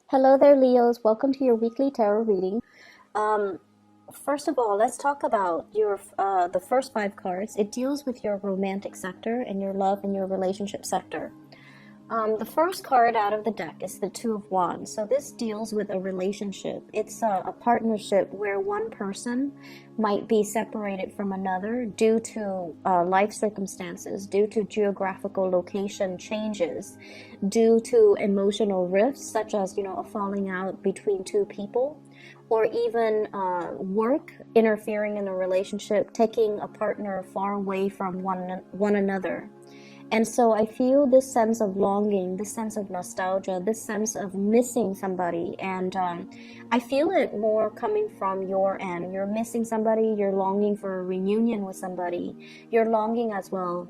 Hello there, Leos. Welcome to your weekly tarot reading. Um, First of all, let's talk about your the first five cards. It deals with your romantic sector and your love and your relationship sector. The first card out of the deck is the Two of Wands. So this deals with a relationship. It's a partnership where one person might be separated from another due to life circumstances, due to geographical location changes, due to emotional rifts, such as, a falling out between two people, or even work interfering in a relationship, taking a partner far away from one another. And so I feel this sense of longing, this sense of nostalgia, this sense of missing somebody. And I feel it more coming from your end. You're missing somebody, you're longing for a reunion with somebody. You're longing as well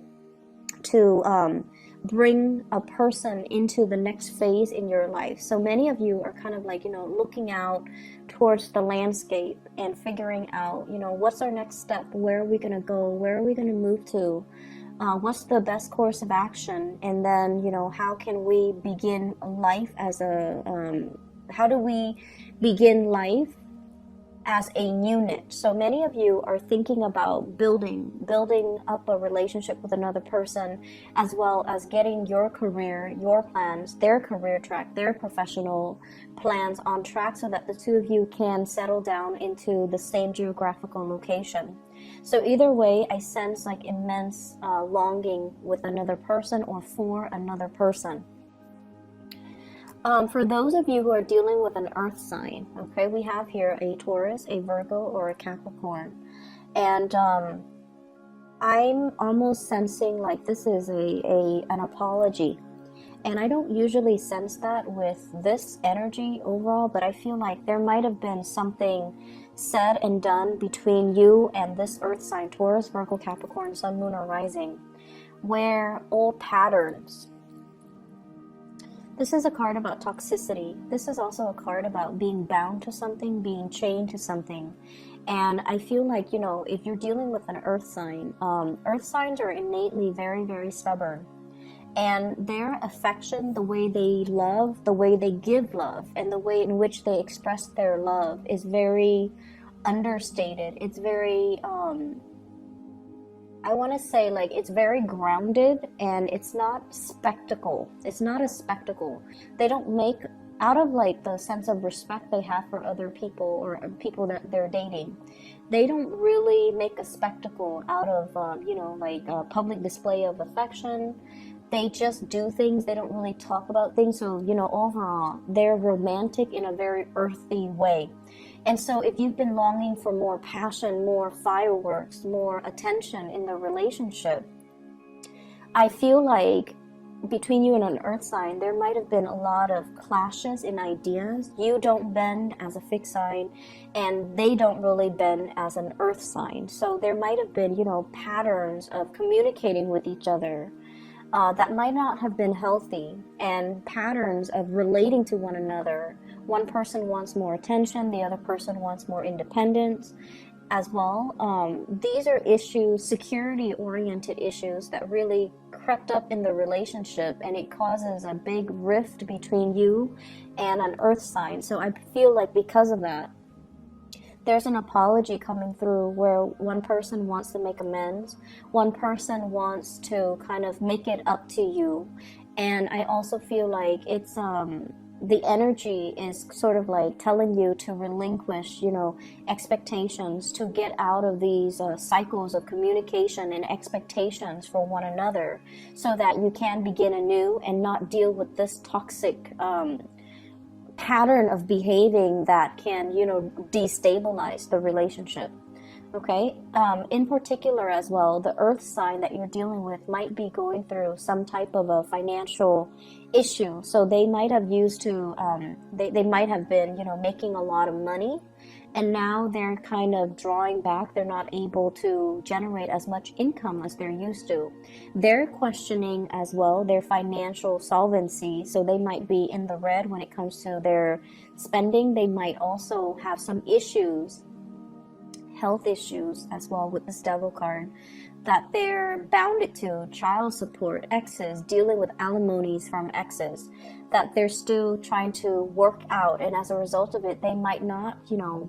to bring a person into the next phase in your life. So many of you are kind of like, looking out towards the landscape and figuring out, what's our next step? Where are we going to go? Where are we going to move to? What's the best course of action? And then, how can we begin life as how do we begin life as a unit? So many of you are thinking about building up a relationship with another person, as well as getting your career, your plans, their career track, their professional plans on track so that the two of you can settle down into the same geographical location. So either way, I sense like immense longing with another person or for another person. For those of you who are dealing with an earth sign, okay, we have here a Taurus, a Virgo, or a Capricorn. And I'm almost sensing like this is an apology. And I don't usually sense that with this energy overall, but I feel like there might have been something said and done between you and this earth sign, Taurus, Virgo, Capricorn, Sun, Moon, or Rising, where old patterns. This is a card about toxicity. This is also a card about being bound to something, being chained to something. And I feel like, if you're dealing with an earth sign, earth signs are innately very, very stubborn. And their affection, the way they love, the way they give love, and the way in which they express their love is very understated. It's very, I want to say like it's very grounded, and it's not spectacle. It's not a spectacle. They don't make out of like the sense of respect they have for other people or people that they're dating. They don't really make a spectacle out of, like a public display of affection. They just do things. They don't really talk about things. So, overall, they're romantic in a very earthy way. And so if you've been longing for more passion, more fireworks, more attention in the relationship, I feel like between you and an earth sign, there might have been a lot of clashes in ideas. You don't bend as a fixed sign, and they don't really bend as an earth sign. So there might have been, patterns of communicating with each other that might not have been healthy, and patterns of relating to one another. One person wants more attention, the other person wants more independence as well. These are issues, security-oriented issues that really crept up in the relationship, and it causes a big rift between you and an earth sign. So I feel like because of that, there's an apology coming through where one person wants to make amends, one person wants to kind of make it up to you. And I also feel like it's the energy is sort of like telling you to relinquish, expectations, to get out of these cycles of communication and expectations for one another, so that you can begin anew and not deal with this toxic pattern of behaving that can, destabilize the relationship. Okay. In particular as well, the earth sign that you're dealing with might be going through some type of a financial issue. So they might have used to, they might have been, making a lot of money, and now they're kind of drawing back. They're not able to generate as much income as they're used to. They're questioning as well their financial solvency. So they might be in the red when it comes to their spending. They might also have some issues, health issues as well with this devil card. that they're bounded to, child support, exes, dealing with alimonies from exes, that they're still trying to work out, and as a result of it, they might not,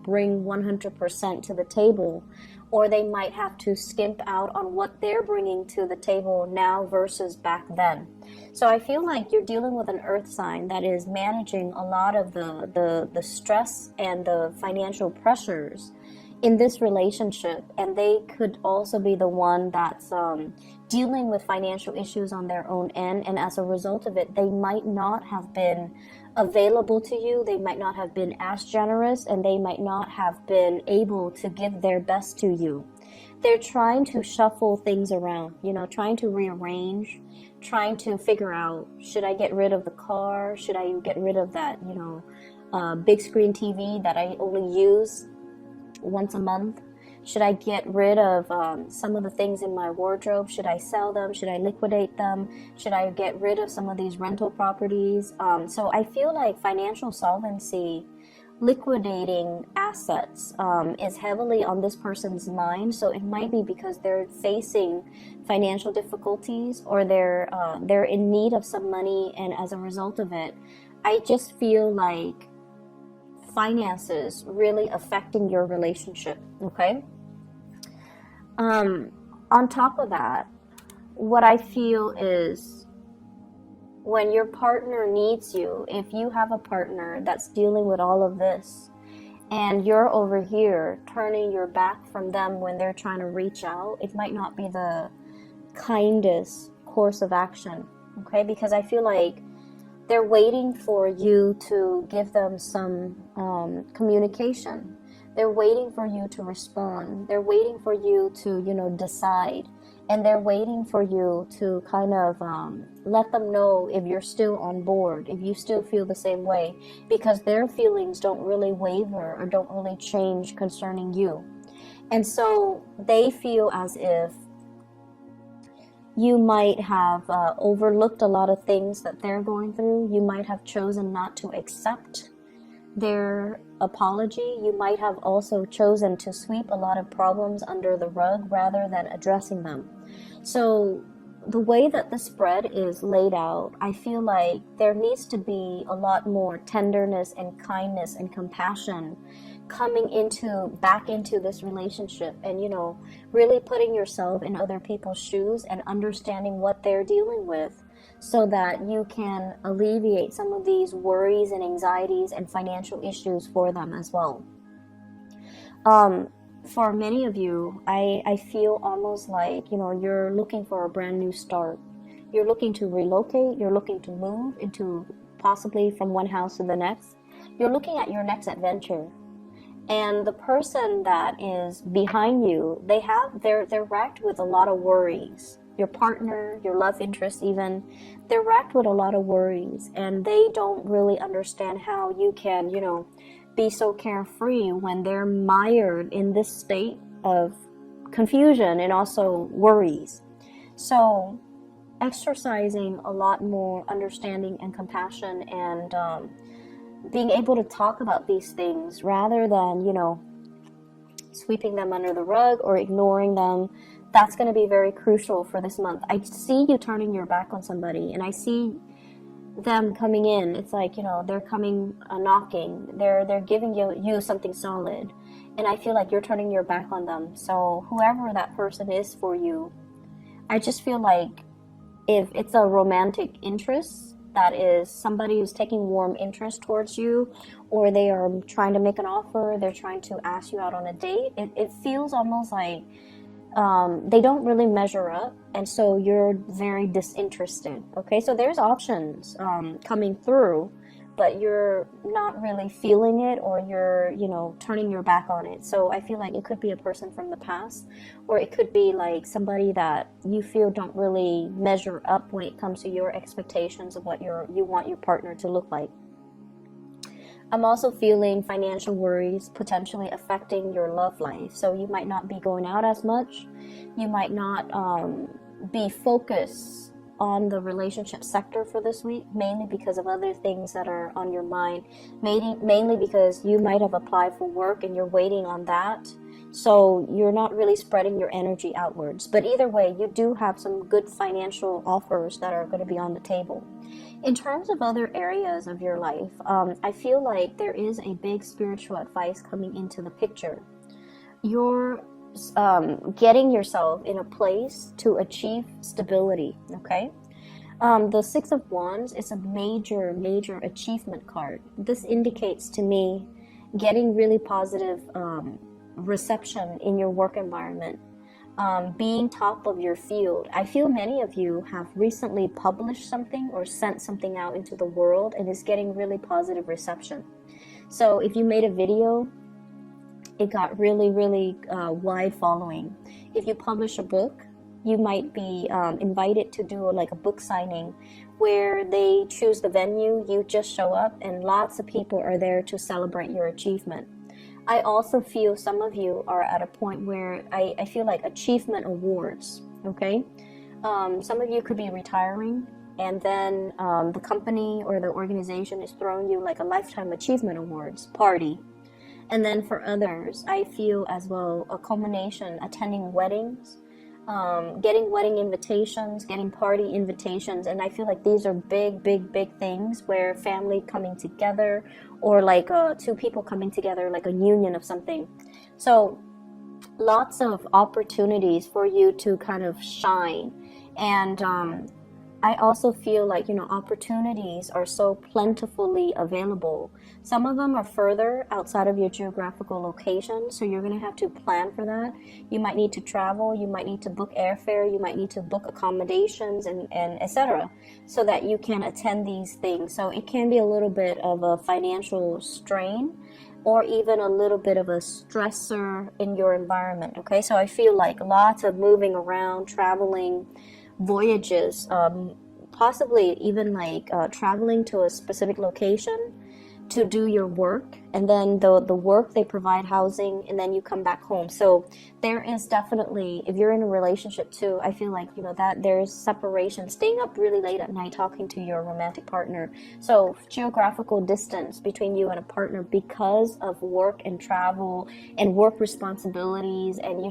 bring 100% to the table, or they might have to skimp out on what they're bringing to the table now versus back then. So I feel like you're dealing with an earth sign that is managing a lot of the stress and the financial pressures in this relationship, and they could also be the one that's dealing with financial issues on their own end, and as a result of it, they might not have been available to you, they might not have been as generous, and they might not have been able to give their best to you. They're trying to shuffle things around, trying to rearrange, trying to figure out, should I get rid of the car, should I get rid of that big screen TV that I only use once a month? Should I get rid of some of the things in my wardrobe? Should I sell them? Should I liquidate them? Should I get rid of some of these rental properties? So I feel like financial solvency, liquidating assets, is heavily on this person's mind. So it might be because they're facing financial difficulties, or they're in need of some money, and as a result of it, I just feel like finances really affecting your relationship. Okay. On top of that, what I feel is when your partner needs you, if you have a partner that's dealing with all of this and you're over here turning your back from them when they're trying to reach out, it might not be the kindest course of action. Okay. Because I feel like they're waiting for you to give them some communication. They're waiting for you to respond. They're waiting for you to, decide. And they're waiting for you to kind of let them know if you're still on board, if you still feel the same way, because their feelings don't really waver or don't really change concerning you. And so they feel as if you might have overlooked a lot of things that they're going through. You might have chosen not to accept their apology. You might have also chosen to sweep a lot of problems under the rug rather than addressing them. So the way that the spread is laid out, I feel like there needs to be a lot more tenderness and kindness and compassion coming back into this relationship, and really putting yourself in other people's shoes and understanding what they're dealing with, so that you can alleviate some of these worries and anxieties and financial issues for them as well. For many of you, I feel almost like you're looking for a brand new start. You're looking to relocate, you're looking to move into possibly from one house to the next. You're looking at your next adventure. And the person that is behind you, they're racked with a lot of worries. Your partner, your love interest even, they're racked with a lot of worries, and they don't really understand how you can, be so carefree when they're mired in this state of confusion and also worries. So exercising a lot more understanding and compassion, and being able to talk about these things rather than, sweeping them under the rug or ignoring them, that's going to be very crucial for this month. I see you turning your back on somebody, and I see them coming in. It's like, they're coming knocking. They're giving you something solid, and I feel like you're turning your back on them. So whoever that person is for you, I just feel like if it's a romantic interest, that is somebody who's taking warm interest towards you, or they are trying to make an offer, they're trying to ask you out on a date, it feels almost like they don't really measure up, and so you're very disinterested. Okay, so there's options coming through, but you're not really feeling it, or you're turning your back on it. So I feel like it could be a person from the past, or it could be like somebody that you feel don't really measure up when it comes to your expectations of what you want your partner to look like. I'm also feeling financial worries potentially affecting your love life. So you might not be going out as much. You might not be focused on the relationship sector for this week, mainly because of other things that are on your mind. Mainly because you might have applied for work and you're waiting on that. So you're not really spreading your energy outwards. But either way, you do have some good financial offers that are going to be on the table. In terms of other areas of your life, I feel like there is a big spiritual advice coming into the picture. You're getting yourself in a place to achieve stability, okay? The Six of Wands is a major, major achievement card. This indicates to me getting really positive reception in your work environment, being top of your field. I feel many of you have recently published something or sent something out into the world and is getting really positive reception. So if you made a video, it got really, really wide following. If you publish a book, you might be invited to do like a book signing where they choose the venue, you just show up, and lots of people are there to celebrate your achievement. I also feel some of you are at a point where I feel like achievement awards, okay? Some of you could be retiring, and then the company or the organization is throwing you like a lifetime achievement awards party. And then for others, I feel as well a culmination, attending weddings, getting wedding invitations, getting party invitations. And I feel like these are big, big, big things where family coming together, or like two people coming together, like a union of something. So lots of opportunities for you to kind of shine. And I also feel like, opportunities are so plentifully available. Some of them are further outside of your geographical location, so you're going to have to plan for that. You might need to travel, you might need to book airfare, you might need to book accommodations and etc. so that you can attend these things. So it can be a little bit of a financial strain, or even a little bit of a stressor in your environment, okay? So I feel like lots of moving around, traveling, voyages, possibly even like traveling to a specific location to do your work, and then the work, they provide housing, and then you come back home. So there is definitely, if you're in a relationship too, I feel like that there's separation, staying up really late at night talking to your romantic partner. So geographical distance between you and a partner because of work and travel and work responsibilities, and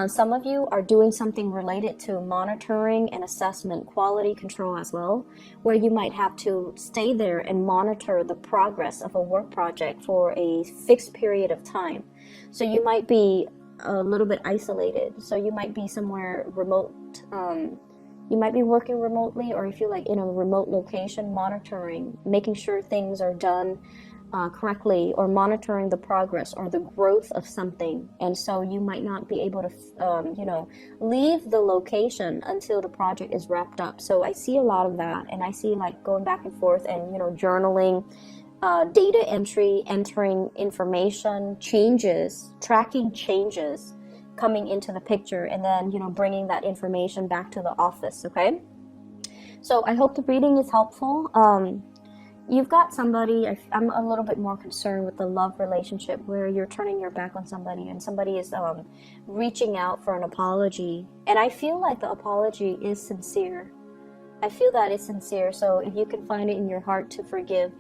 some of you are doing something related to monitoring and assessment, quality control as well, where you might have to stay there and monitor the progress of a work project for a fixed period of time. So you might be a little bit isolated. So you might be somewhere remote. You might be working remotely, or if you're like in a remote location, monitoring, making sure things are done correctly, or monitoring the progress or the growth of something. And so you might not be able to leave the location until the project is wrapped up. So I see a lot of that, and I see like going back and forth and journaling, data entry, entering information, changes, tracking changes coming into the picture, and then bringing that information back to the office. Okay, so I hope the reading is helpful. You've got somebody, I'm a little bit more concerned with the love relationship where you're turning your back on somebody and somebody is reaching out for an apology. And I feel like the apology is sincere. I feel that it's sincere. So if you can find it in your heart to forgive,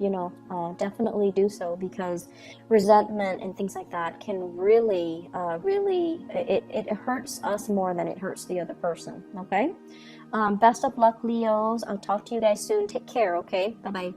definitely do so, because resentment and things like that can really, it hurts us more than it hurts the other person. Okay? Best of luck, Leos. I'll talk to you guys soon. Take care, okay? Bye-bye.